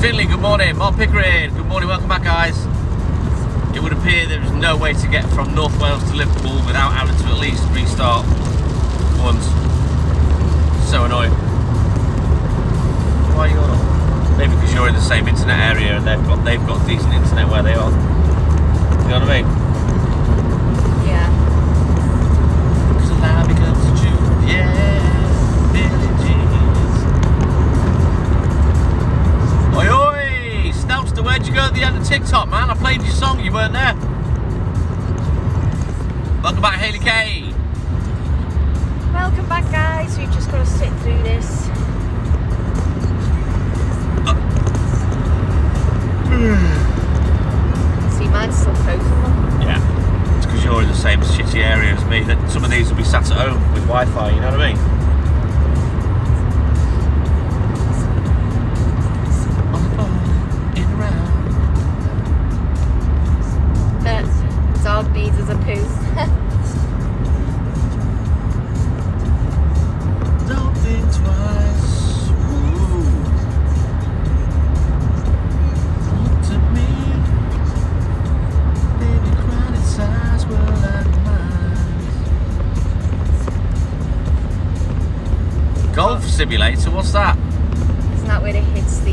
Finley, good morning. Mark Pickering, good morning. Welcome back, guys. It would appear there is no way to get from North Wales to Liverpool without having to at least restart once. So annoying. Why are you on? Maybe because you're in the same internet area and they've got decent internet where they are. You know what I mean? Yeah. Because the line becomes a Jew. Yeah, Billy Jeans. Oi oi! Snelster, where'd you go at the end of TikTok, man? I played your song, you weren't there. Welcome back, Hayley K. Welcome back, guys. We've just got to sit through this. See, mine's still frozen. Yeah, it's because you're in the same shitty area as me. That some of these will be sat at home with Wi-Fi. You know what I mean? On the phone, in around. Dog needs us a poo. Don't think twice. Ooh. Look to me, baby, crying its eyes were like mine. Golf simulator, what's that? Isn't that where it hits the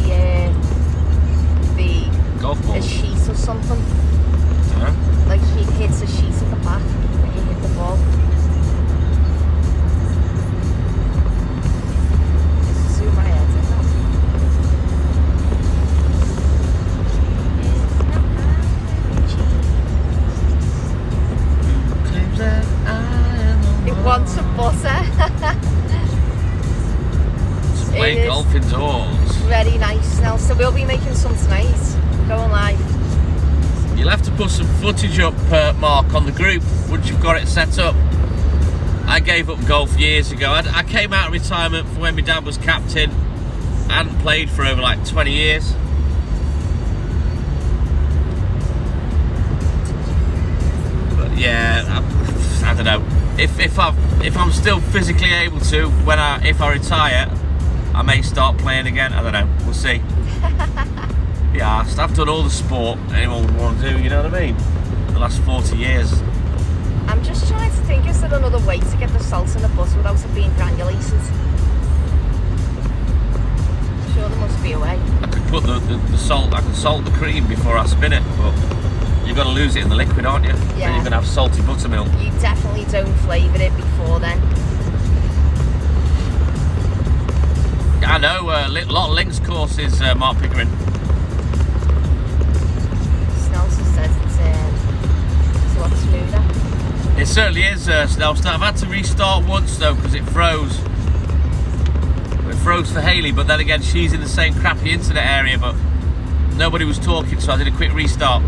Golf ball. a sheet or something? Dunno. Like it hits a sheet at the back when you hit the ball. Just zoom my head in that. It's not Who claims that I am the it one? wants a butter. To play It is. golf indoors. Very nice now. So we'll be making some tonight. Going live. You'll have to put some footage up, Mark, on the group once you've got it set up. I gave up golf years ago. I came out of retirement from when my dad was captain. I hadn't played for over like 20 years. But yeah, I don't know. If I'm still physically able to, if I retire, I may start playing again. I don't know. We'll see. Yeah, I've done all the sport anyone would want to do, you know what I mean? The last 40 years. I'm just trying to think, is there another way to get the salt in the butter without it being granulated? I'm sure there must be a way. I could put the salt, I could salt the cream before I spin it, but you've got to lose it in the liquid, aren't you? Yeah. Then you're going to have salty buttermilk. You definitely don't flavour it before then. I know, a lot of links courses, Mark Pickering. Snelson says it's a lot smoother. It certainly is, Snelster. I've had to restart once though because it froze. It froze for Hayley, but then again she's in the same crappy internet area, but nobody was talking, so I did a quick restart.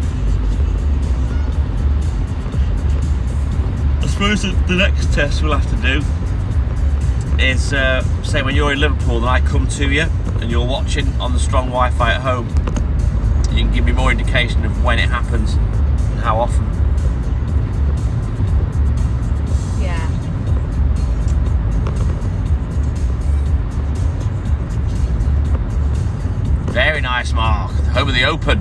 I suppose the next test we'll have to do is, say when you're in Liverpool and I come to you and you're watching on the strong Wi-Fi at home, you can give me more indication of when it happens and how often. Yeah. Very nice, Mark. Home of the Open.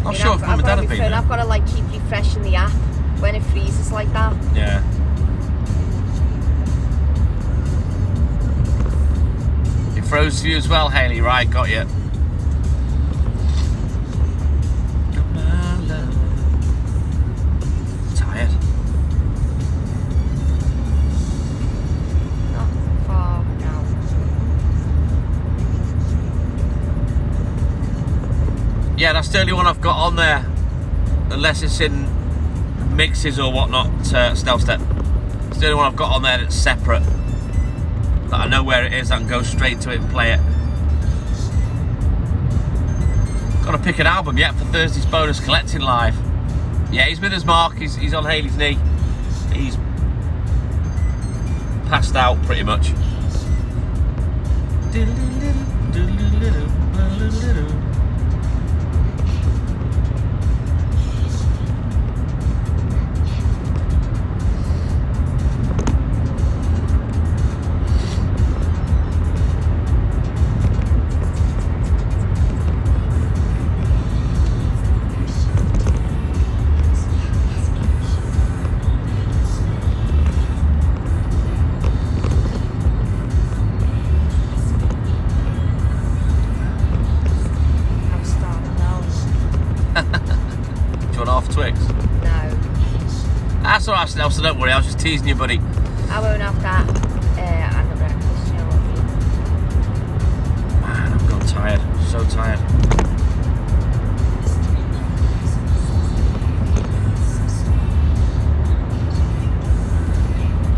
Not sure if Mum and Dad have been there. I've got to like keep refreshing the app when it freezes like that. Yeah. It froze for you as well, Hayley. Right, got you. My love. Tired. Not far now. Yeah, that's the only one I've got on there, unless it's in mixes or whatnot. Snelster. It's the only one I've got on there that's separate. That I know where it is. I can go straight to it and play it. Got to pick an album yet for Thursday's bonus collecting live. Yeah, he's with us, Mark. He's on Hayley's knee. He's passed out pretty much. so don't worry, I was just teasing you, buddy. I won't have that and the breakfast, you know what I mean? Man, I'm gone tired. So tired.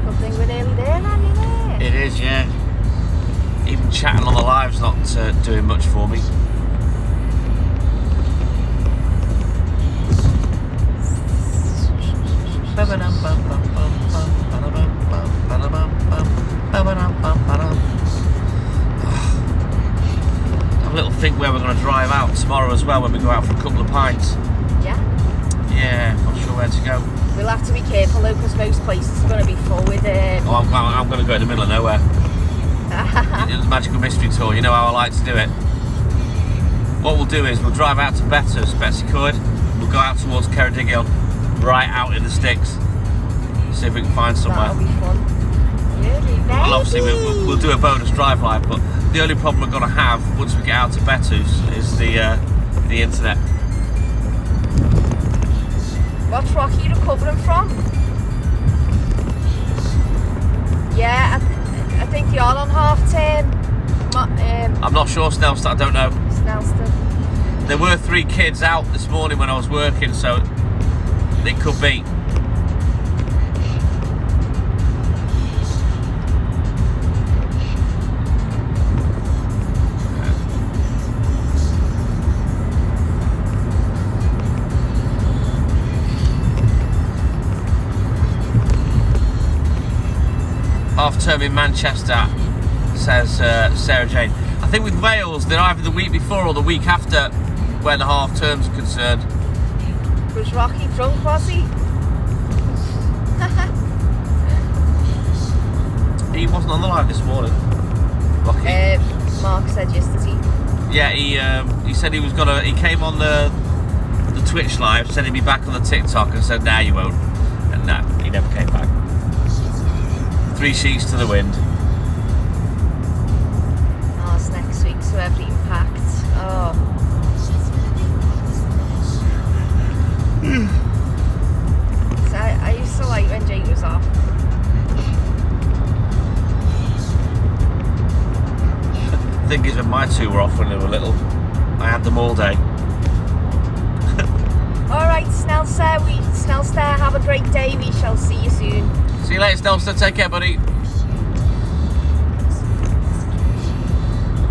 Good thing we're nearly there, then, isn't it? It is, yeah. Even chatting on the live's not doing much for me. Have a little think where we're going to drive out tomorrow as well when we go out for a couple of pints. Yeah? Yeah, not sure where to go. We'll have to be careful though, because most places are going to be full with Oh, I'm going to go in the middle of nowhere. The Magical Mystery Tour, you know how I like to do it. What we'll do is we'll drive out to Betsy Coed, we'll go out towards Ceredigion, right out in the sticks, see if we can find somewhere. That'll be fun. Really? Well, obviously we'll do a bonus drive live, but the only problem we're going to have once we get out to Betus is the internet. What rock are you recovering from? Yeah, I think you're on half term. I'm not sure, Snelston, I don't know. Snelston. There were 3 kids out this morning when I was working, so it could be. Half term in Manchester, says Sarah Jane. I think with Wales, they're either the week before or the week after where the half terms are concerned. Was Rocky drunk, was he? He wasn't on the live this morning, Rocky. Mark said yesterday. Yeah, he said he was gonna. He came on the Twitch live, said he'd be back on the TikTok, and said, "Nah, you won't." And no, he never came back. 3 sheets to the wind. Oh, it's next week, so everything packed. Oh. So I used to like when Jake was off. The thing is, when my 2 were off when they were little, I had them all day. Alright, Snellster, have a great day. We shall see you soon. See you later, Snelston. Take care, buddy.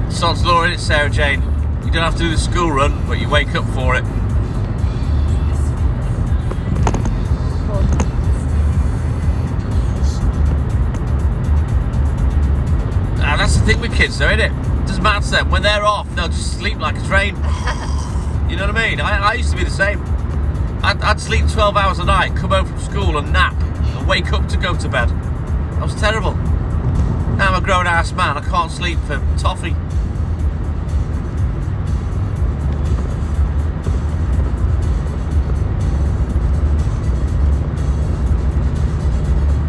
Sod's law, it's Sarah Jane. You don't have to do the school run, but you wake up for it. Now, that's the thing with kids, though, isn't it? It doesn't matter to them. When they're off, they'll just sleep like a train. You know what I mean? I used to be the same. I'd sleep 12 hours a night, come home from school and nap, and wake up to go to bed. That was terrible. Now I'm a grown-ass man, I can't sleep for toffee.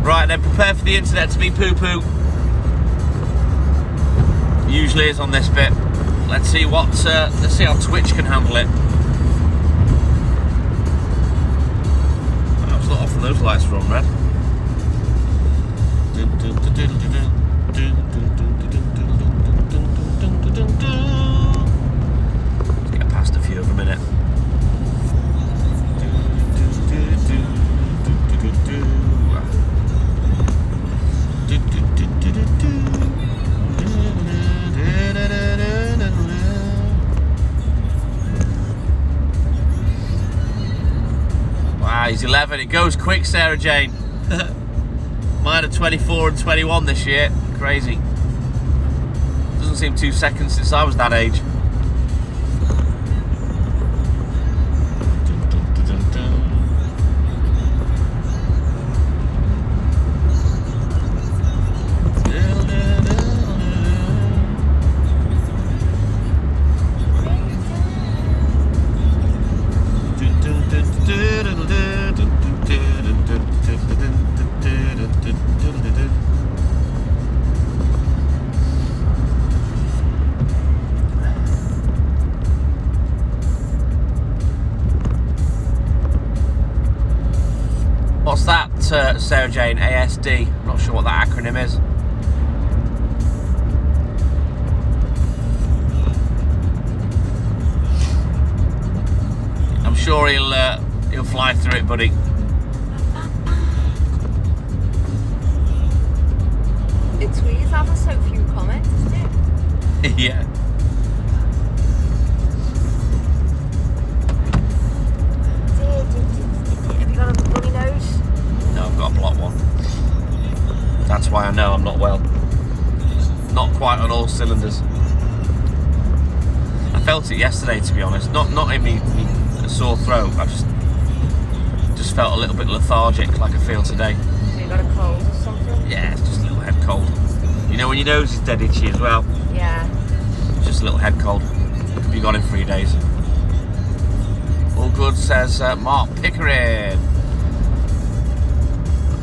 Right then, prepare for the internet to be poo-poo. Usually is on this bit. Let's see let's see how Twitch can handle it. I was not off when those lights were on red. Let's get past a few of a minute. Wow, he's 11. It goes quick, Sarah Jane. Mine are 24 and 21 this year. Crazy. Doesn't seem 2 seconds since I was that age. Jane, ASD. I'm not sure what that acronym is. I'm sure he'll fly through it, buddy. It's weird having so few comments, isn't it? Yeah. Have you got a runny nose? No, I've got a blocked one. That's why I know I'm not well. Not quite on all cylinders. I felt it yesterday, to be honest. Not in me a sore throat. I just felt a little bit lethargic, like I feel today. Have you got a cold or something? Yeah, it's just a little head cold. You know when your nose is dead itchy as well? Yeah. Just a little head cold. Could be gone in 3 days. All good, says Mark Pickering.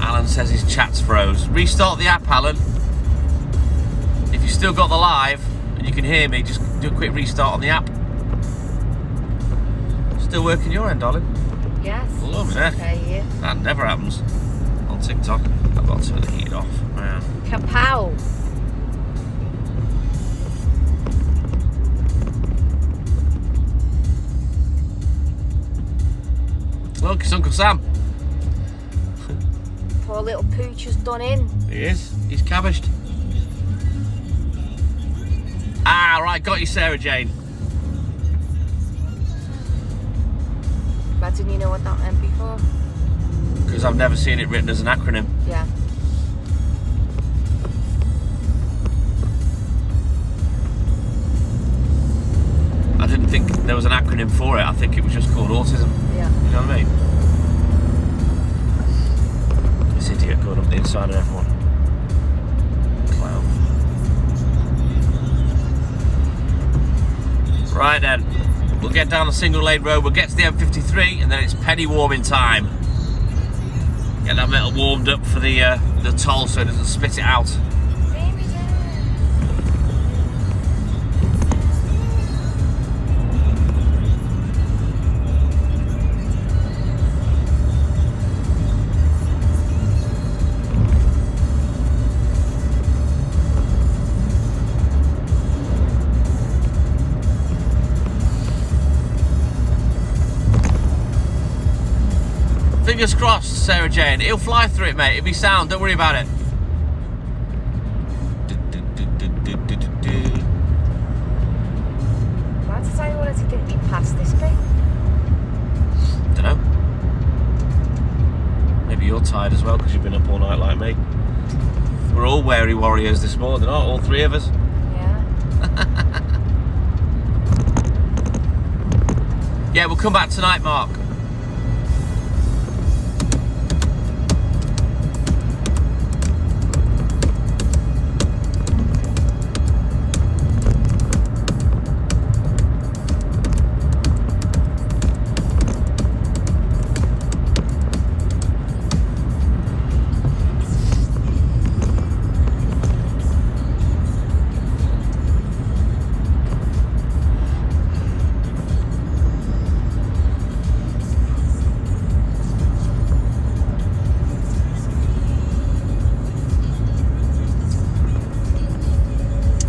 Alan says his chat's froze. Restart the app, Alan. If you still got the live and you can hear me, just do a quick restart on the app. Still working your end, darling? Yes. Lovely. Okay, yeah. That never happens on TikTok. I've got to turn the heat off, man. Kapow. Look, it's Uncle Sam. Poor little pooch has done in. He is. He's cabbaged. Ah, right, got you, Sarah Jane. Imagine you know what that meant before. Because I've never seen it written as an acronym. Yeah. I didn't think there was an acronym for it. I think it was just called autism. Yeah. You know what I mean? This idiot going up the inside of everyone. Clown. Right then. We'll get down a single lane road. We'll get to the M53 and then it's penny warming time. Get that metal warmed up for the toll so it doesn't spit it out. Fingers crossed, Sarah Jane. He'll fly through it, mate. It'll be sound. Don't worry about it. Why did I want to get me past this bit? Dunno. Maybe you're tired as well because you've been up all night like me. We're all weary warriors this morning, aren't all three of us? Yeah. Yeah, we'll come back tonight, Mark.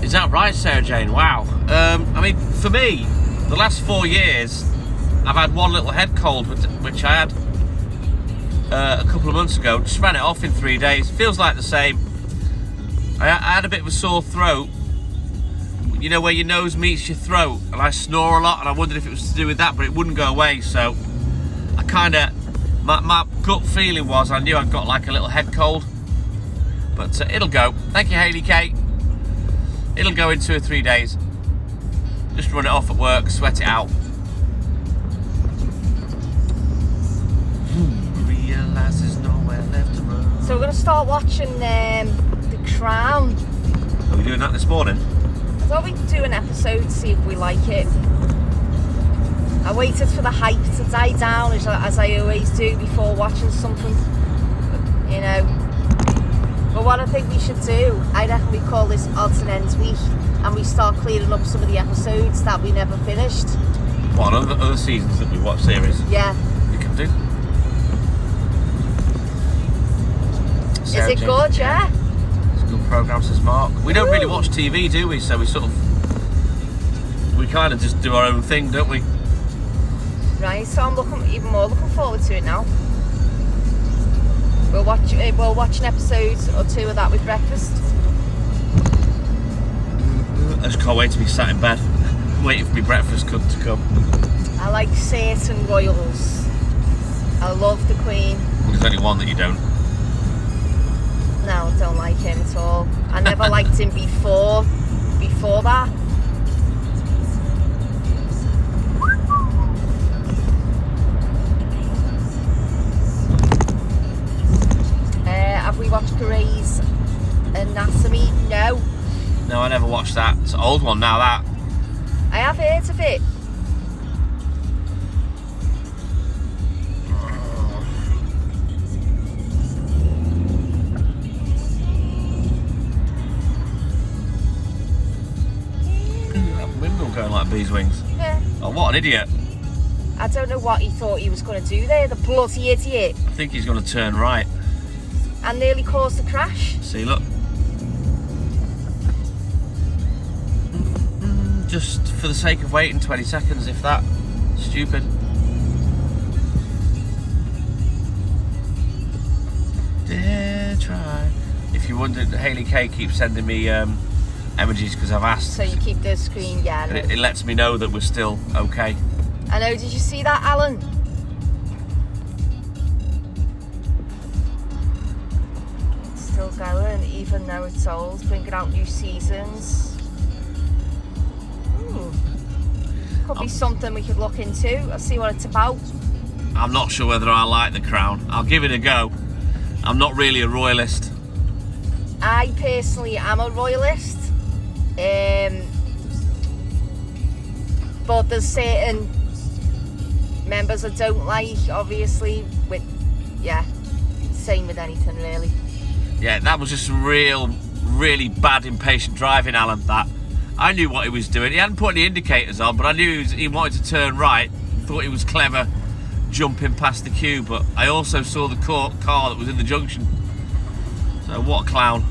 Is that right, Sarah Jane? Wow. I mean, for me, the last 4 years, I've had one little head cold, which I had a couple of months ago. Just ran it off in 3 days. Feels like the same. I had a bit of a sore throat. You know, where your nose meets your throat, and I snore a lot, and I wondered if it was to do with that, but it wouldn't go away. So I kind of, my gut feeling was I knew I'd got like a little head cold, but it'll go. Thank you, Hayley Kate. It'll go in 2 or 3 days. Just run it off at work, sweat it out. Realise there's nowhere left to run. So we're going to start watching The Crown. Are we doing that this morning? I thought we'd do an episode, see if we like it. I waited for the hype to die down, as I always do before watching something. You know. But what I think we should do, I reckon we call this Odds and Ends Week, and we start clearing up some of the episodes that we never finished. What, other seasons that we watch series? Yeah. We can do. Is it good? Yeah. It's a good programme, says Mark. We don't really watch TV, do we? So we kind of just do our own thing, don't we? Right. So I'm even more looking forward to it now. We'll watch an episode or two of that with breakfast. I just can't wait to be sat in bed, waiting for my breakfast to come. I like certain royals. I love the Queen. Well, there's only one that you don't. No, I don't like him at all. I never liked him before that. Have we watched Grey's Anatomy? No. No, I never watched that. It's an old one now, that. I have heard of it. That windmill going like bees' wings. Yeah. Oh, what an idiot. I don't know what he thought he was going to do there, the bloody idiot. I think he's going to turn right. And nearly caused the crash. See, look. Just for the sake of waiting 20 seconds, if that. Stupid. Dare try. If you wondered, Hayley K keeps sending me emojis because I've asked. So you keep the screen, yeah. And it lets me know that we're still okay. I know, did you see that, Alan? It's still going, even though it's old, bringing out new seasons. Could be something we could look into. I'll see what it's about. I'm not sure whether I like The Crown. I'll give it a go. I'm not really a royalist. I personally am a royalist. But there's certain members I don't like, obviously. Same with anything, really. Yeah, that was just some really bad impatient driving, Alan, that. I knew what he was doing. He hadn't put any indicators on, but I knew he wanted to turn right. Thought he was clever jumping past the queue, but I also saw the car that was in the junction. So what a clown.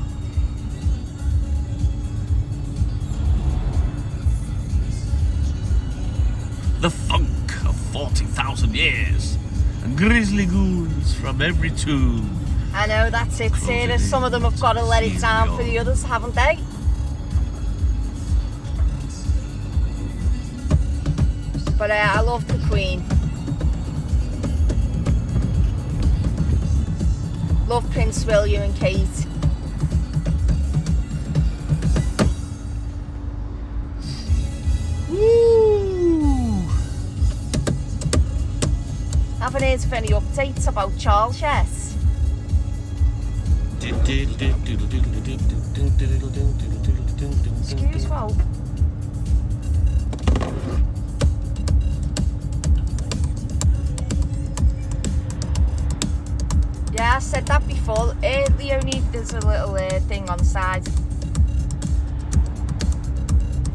The funk of 40,000 years and grisly goons from every tomb. I know, that's it, Sarah. Some of them have got to let it down for the others, haven't they? But I love the Queen. Love Prince William and Kate. Woo! Haven't heard of any updates about Charles yet. Excuse me. Yeah, I said that before. There's a little thing on the side.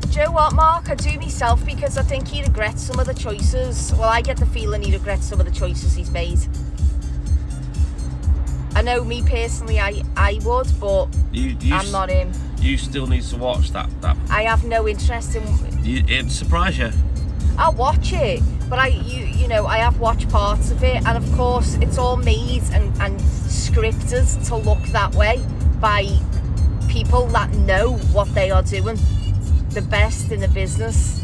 Do you know what, Mark? I do myself because I think he regrets some of the choices. Well, I get the feeling he regrets some of the choices he's made. I know, me personally, I would, but I'm not him. You still need to watch that. I have no interest in. It'd surprise you. I'll watch it, but I have watched parts of it, and of course it's all made and scripted to look that way by people that know what they are doing, the best in the business.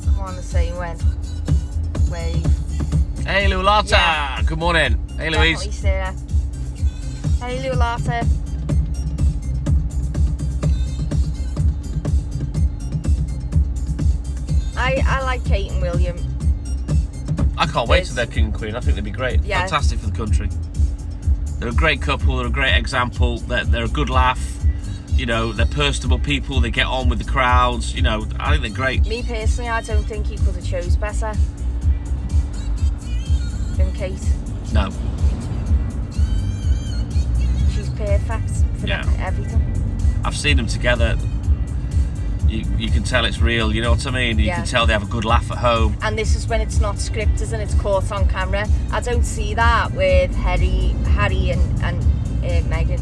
I'm on the same wave. Hey Lulata, yeah. Good morning. Hey Louise. Definitely, Sarah. Hey Lulata. I like Kate and William. I can't wait till they're King and Queen. I think they'd be great. Yeah. Fantastic for the country. They're a great couple. They're a great example. They're a good laugh. You know, they're personable people. They get on with the crowds. You know, I think they're great. Me personally, I don't think he could have chose better than Kate. No. She's perfect for everything. I've seen them together. you can tell it's real. You know what I mean? You can tell they have a good laugh at home. And this is when it's not scripted and it's caught on camera. I don't see that with Harry and Meghan.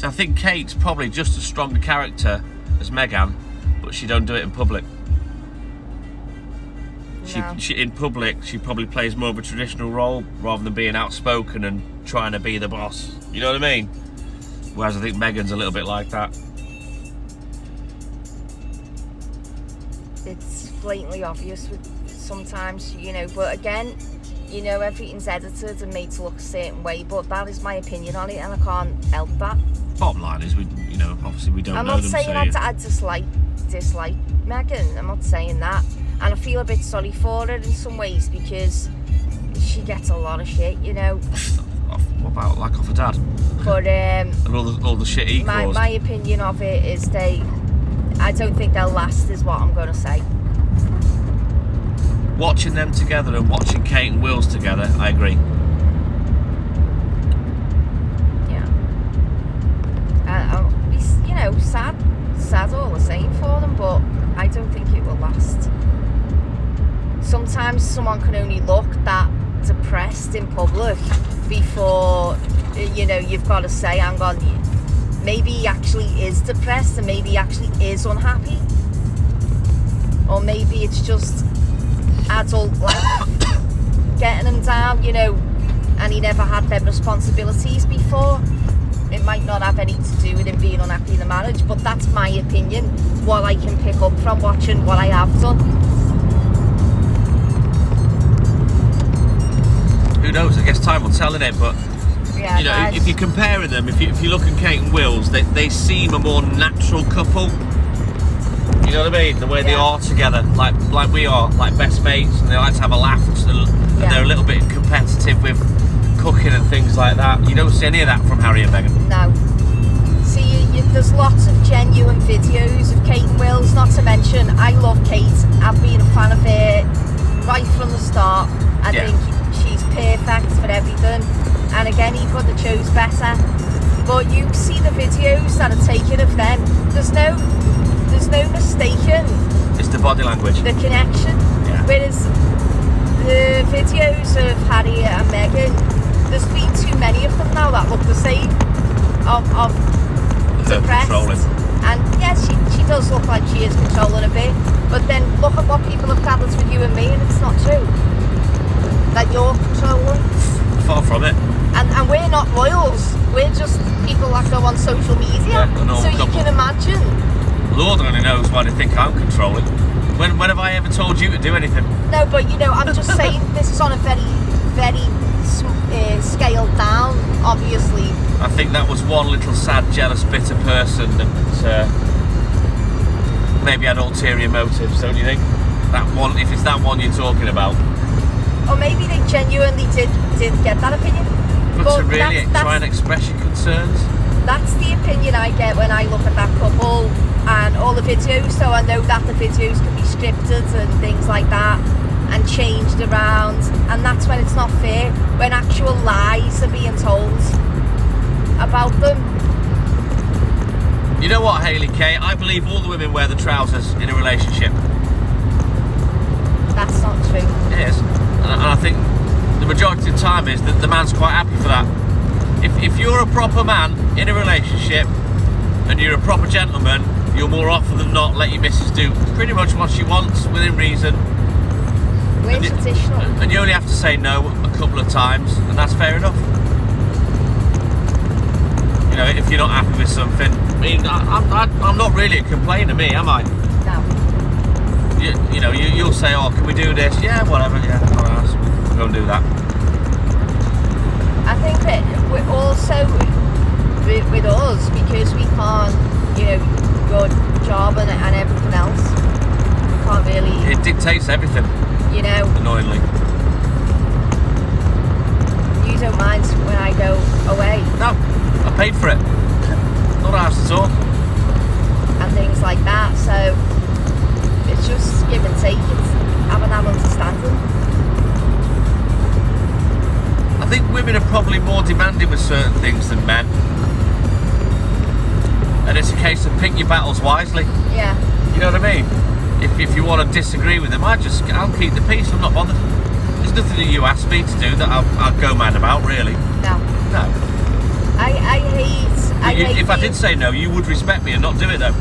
I think Kate's probably just as strong a character as Meghan, but she don't do it in public. No. She in public, she probably plays more of a traditional role rather than being outspoken and trying to be the boss. You know what I mean? Whereas I think Meghan's a little bit like that. It's blatantly obvious sometimes, you know, but again, you know, everything's edited and made to look a certain way, but that is my opinion on it, and I can't help that. Bottom line is, obviously we don't know them. I'm not saying I dislike Meghan. I'm not saying that, and I feel a bit sorry for her in some ways because she gets a lot of shit, you know. What about like off her dad? But and all the shit he caused. My opinion of it is I don't think they'll last, is what I'm going to say. Watching them together and watching Kate and Wills together, I agree. You know, sad all the same for them, but I don't think it will last. Sometimes someone can only look that depressed in public before, you know, you've got to say, hang on, maybe he actually is depressed and maybe he actually is unhappy. Or maybe it's just adult life getting him down, you know, and he never had them responsibilities before. It might not have anything to do with him being unhappy in the marriage, but that's my opinion, what I can pick up from watching what I have done. Who knows? I guess time will tell, innit? But yeah, you know, if you're comparing them, if you look at Kate and Wills, they seem a more natural couple. You know what I mean? The way they are together, like we are, like best mates, and they like to have a laugh, and they're a little bit competitive with cooking and things like that. You don't see any of that from Harry and Meghan. No. See, there's lots of genuine videos of Kate and Wills, not to mention, I love Kate. I've been a fan of her right from the start. I think she's perfect for everything. And again, he couldn't have chose better. But you see the videos that are taken of them, there's no mistaking. It's the body language. The connection. Yeah. Whereas the videos of Harry and Meghan, there's been too many of them now that look the same, of depressed. Controlling. And yes, she does look like she is controlling a bit, but then look at what people have gathered with you and me, and it's not true that you're controlling. Far from it. And we're not royals, we're just people that go on social media, so you can imagine. Lord only knows why they think I'm controlling. When have I ever told you to do anything? No, but you know, I'm just saying this is on a very, very scaled down, obviously. I think that was one little sad, jealous, bitter person that maybe had ulterior motives, don't you think? That one, if it's that one you're talking about. Or maybe they genuinely did get that opinion. But to really try and express your concerns? That's the opinion I get when I look at that couple and all the videos, so I know that the videos can be scripted and things like that and changed around, and that's when it's not fair, when actual lies are being told about them. You know what, Hayley Kay? I believe all the women wear the trousers in a relationship. That's not true. It is. And I think the majority of the time is that the man's quite happy for that. If you're a proper man in a relationship and you're a proper gentleman, you'll more often than not let your missus do pretty much what she wants within reason. We're traditional. And you only have to say no a couple of times, and that's fair enough. You know, if you're not happy with something, I mean, I'm not really a complainer, me, am I? No. You know, you'll say, oh, can we do this? Yeah, whatever, yeah, alright, we'll go and do that. I think that we're also, with us, because we can't, you know, your job and everything else, we can't really... It dictates everything. You know, annoyingly. You don't mind when I go away? No, I paid for it. Not asked at all. things like that. So it's just give and take. It's having that understanding. I think women are probably more demanding with certain things than men. And it's a case of pick your battles wisely. Yeah. You know what I mean? If you want to disagree with them, I'll keep the peace. I'm not bothered. There's nothing that you ask me to do that I'll go mad about, really. No. No. I hate. If I did say no, you would respect me and not do it, though.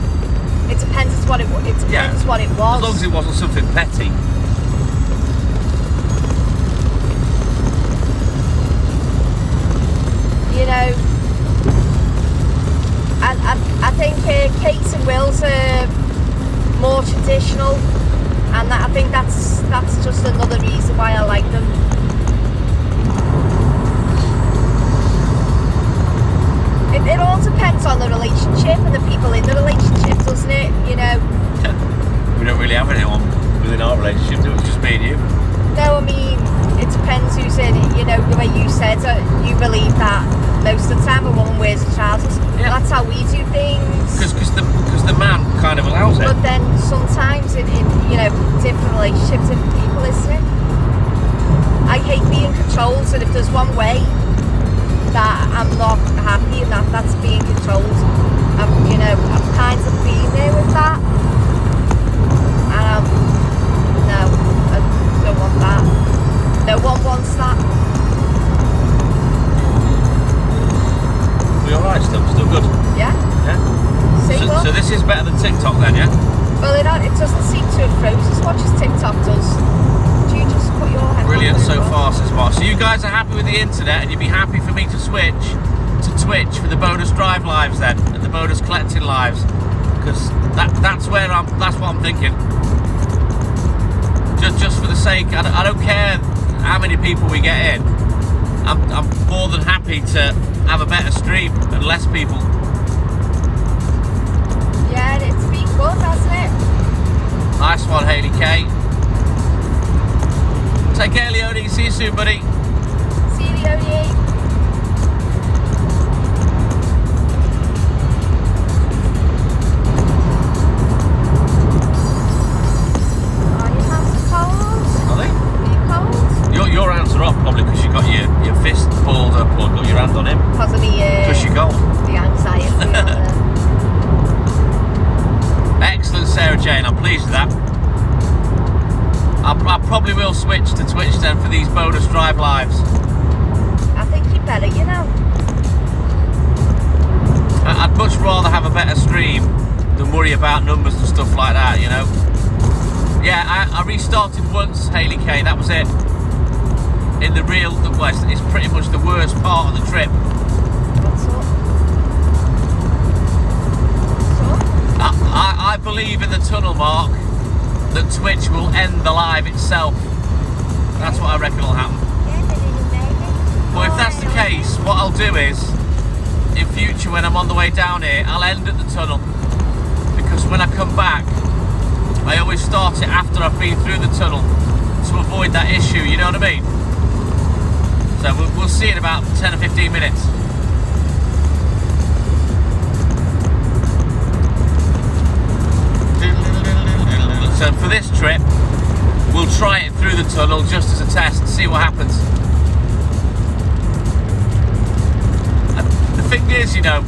It depends what it was. As long as it wasn't something petty. You know, I think Kate and Will's are more traditional, and I think that's just another reason why I like them. It all depends on the relationship and the people in the relationship, doesn't it? You know. We don't really have anyone within our relationship, do we? It's just me and you. No, I mean, it depends who's in it. You know, the way you said it, you believe that most of the time a woman wears trousers. Yeah. That's how we do things. Because the man kind of allows it. But then sometimes in you know, different relationships, different people, isn't it? I hate being controlled, and if there's one way that I'm not happy and that's being controlled, you know, I've kind of been there with that. And no, I don't want that. No one wants that. We alright still good? Yeah? Yeah. See what? So this is better than TikTok then, yeah? Well, it doesn't seem to have froze as much as TikTok does. Do you just put your head Brilliant on so over? far, says Mark. So you guys are happy with the internet, and you'd be happy for me to switch to Twitch for the bonus drive lives then, and the bonus collecting lives, because that's what I'm thinking. Just for the sake, I don't care how many people we get in. I'm more than happy to have a better stream and less people. Yeah, it's been good, hasn't it? Nice one, Hayley K. Take care, Leonie. See you soon, buddy. See you, Leonie. Your hands are up probably because you got your fist pulled up or got your hand on him. Because of the Because you go. The anxiety. Excellent, Sarah Jane. I'm pleased with that. I probably will switch to Twitch then for these bonus drive lives. I think you better, you know. I'd much rather have a better stream than worry about numbers and stuff like that, you know. Yeah, I restarted once, Hayley K. That was it. In the real, it's pretty much the worst part of the trip. What's up? I believe in the tunnel, Mark, that Twitch will end the live itself. That's what I reckon will happen. Well, if that's the case, what I'll do is, in future when I'm on the way down here, I'll end at the tunnel. Because when I come back, I always start it after I've been through the tunnel to avoid that issue, you know what I mean? So we'll see in about 10 or 15 minutes. So for this trip, we'll try it through the tunnel just as a test and see what happens. And the thing is, you know,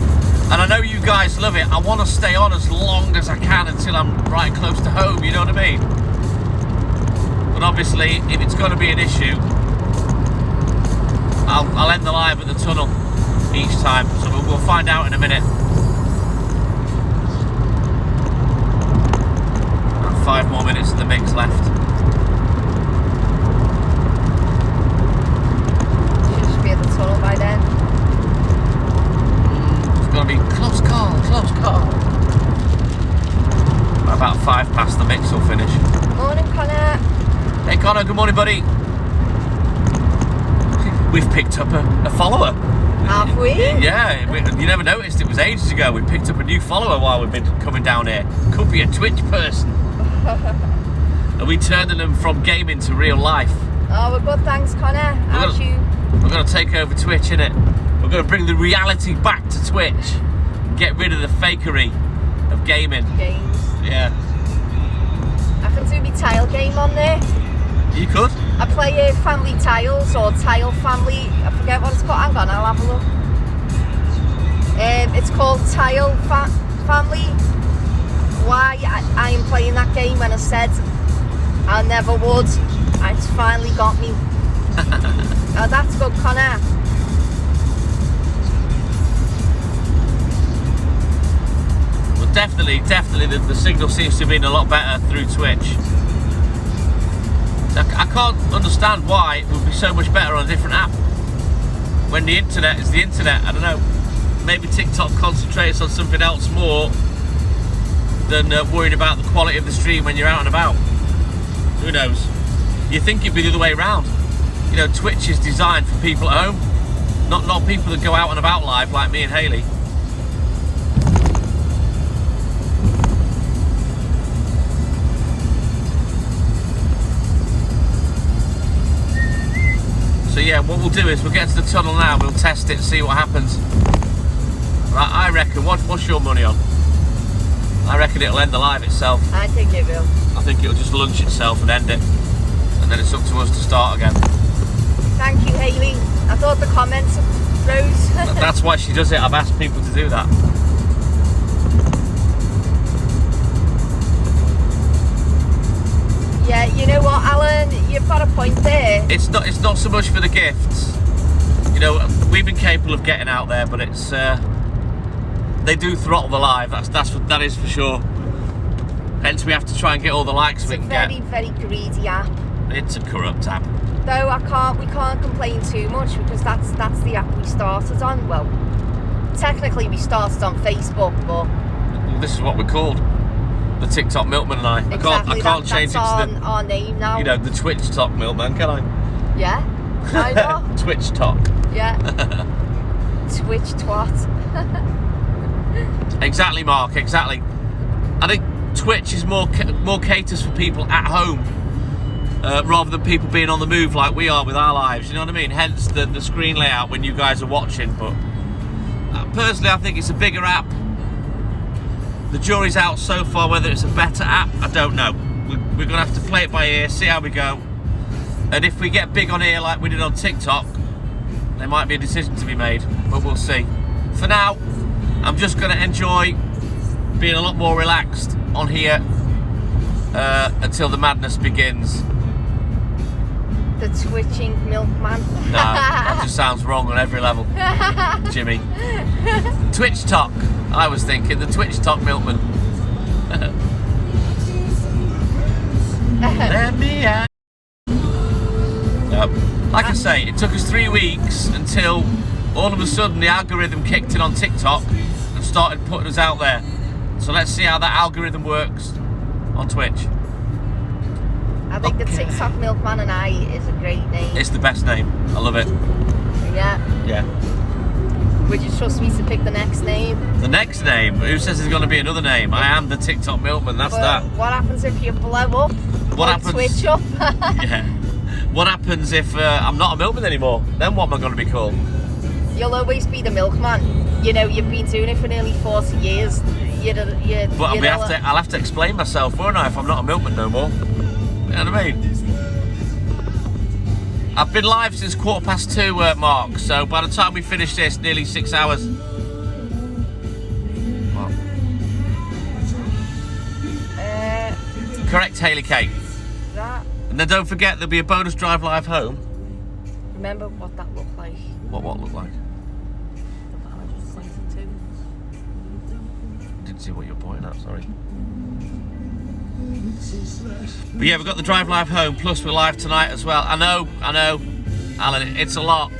and I know you guys love it, I want to stay on as long as I can until I'm right close to home, you know what I mean? But obviously, if it's going to be an issue, I'll end the live at the tunnel each time, so we'll find out in a minute. About 5 more minutes of the mix left. Should be at the tunnel by then. It's going to be close call. About 5 past the mix will finish. Morning, Connor. Hey Connor, good morning, buddy. We've picked up a follower. Have we? Yeah, you never noticed, it was ages ago. We picked up a new follower while we've been coming down here. Could be a Twitch person. And we turned them from gaming to real life. Oh, we're good, thanks, Connor. How's you? We're going to take over Twitch, innit? We're going to bring the reality back to Twitch. Get rid of the fakery of gaming. games. Yeah. I can do my tile game on there. You could. I play Family Tiles or Tile Family. I forget what it's called. Hang on, I'll have a look. It's called Tile Family. Why I am playing that game when I said I never would. It's finally got me. Oh, that's good, Connor. Well, definitely, the signal seems to have been a lot better through Twitch. I can't understand why it would be so much better on a different app when the internet is the internet. I don't know. Maybe TikTok concentrates on something else more than worrying about the quality of the stream when you're out and about. Who knows? You think it'd be the other way around. You know, Twitch is designed for people at home, not people that go out and about live like me and Hayley. So yeah, what we'll do is we'll get to the tunnel now, we'll test it and see what happens. I reckon, what's your money on? I reckon it'll end the live itself. I think it will. I think it'll just launch itself and end it. And then it's up to us to start again. Thank you, Hayley. I thought the comments froze. That's why she does it. I've asked people to do that. Yeah, you know what, Alan? You've got a point there. It's not so much for the gifts. You know, we've been capable of getting out there, but it's they do throttle the live. That is for sure. Hence, we have to try and get all the likes we can get. It's a very, very greedy app. It's a corrupt app. Though we can't complain too much because that's the app we started on. Well, technically we started on Facebook, but Well, this is what we're called. The TikTok Milkman and I. Exactly, I can't change it to our name now. You know, the Twitch Talk Milkman, can I? Yeah, I know. Twitch Talk. Yeah. Twitch twat. Exactly, Mark. Exactly. I think Twitch is more caters for people at home rather than people being on the move like we are with our lives. You know what I mean? Hence the screen layout when you guys are watching. But personally, I think it's a bigger app. The jury's out so far whether it's a better app. I don't know. We're gonna have to play it by ear, see how we go. And if we get big on here like we did on TikTok, there might be a decision to be made, but we'll see. For now, I'm just going to enjoy being a lot more relaxed on here until the madness begins. The twitching milkman. No, that just sounds wrong on every level, Jimmy. Twitch Talk, I was thinking, the Twitch Talk Milkman. Let me out. Like I say, it took us 3 weeks until all of a sudden the algorithm kicked in on TikTok and started putting us out there. So let's see how that algorithm works on Twitch. I think the TikTok Milkman and I is a great name. It's the best name. I love it. Yeah. Yeah. Would you trust me to pick the next name? The next name? Who says there's going to be another name? I am the TikTok Milkman, that's that. What happens if you blow up? What happens? Twitch up? Yeah. What happens if I'm not a milkman anymore? Then what am I going to be called? You'll always be the milkman. You know, you've been doing it for nearly 40 years. But I'll have to explain myself, won't I, if I'm not a milkman no more? You know what I mean? I've been live since 2:15, Mark, so by the time we finish this, nearly 6 hours. What? Correct, Hayley Kate. That. And then don't forget, there'll be a bonus drive live home. Remember what that looked like? What looked like? The van I just pointed to. Didn't see what you're pointing at, sorry. But yeah, we've got the drive live home, plus we're live tonight as well. I know, Alan, it's a lot.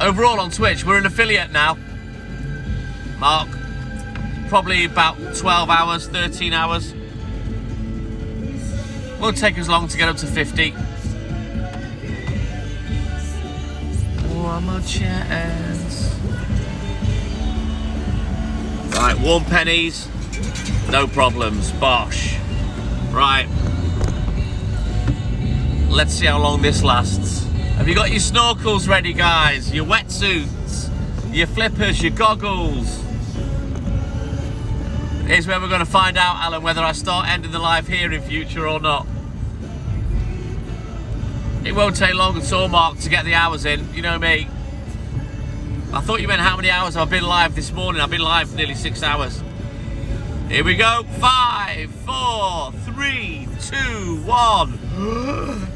Overall on Twitch, we're an affiliate now. Mark, probably about 12 hours, 13 hours. Won't take us long to get up to 50. One more chance. Right, 1 pennies. No problems, bosh. Right. Let's see how long this lasts. Have you got your snorkels ready, guys? Your wetsuits, your flippers, your goggles. Here's where we're going to find out, Alan, whether I start ending the live here in future or not. It won't take long at all, Mark, to get the hours in. You know me. I thought you meant how many hours I've been live this morning. I've been live for nearly 6 hours. Here we go. 5, 4, 3, 2, 1.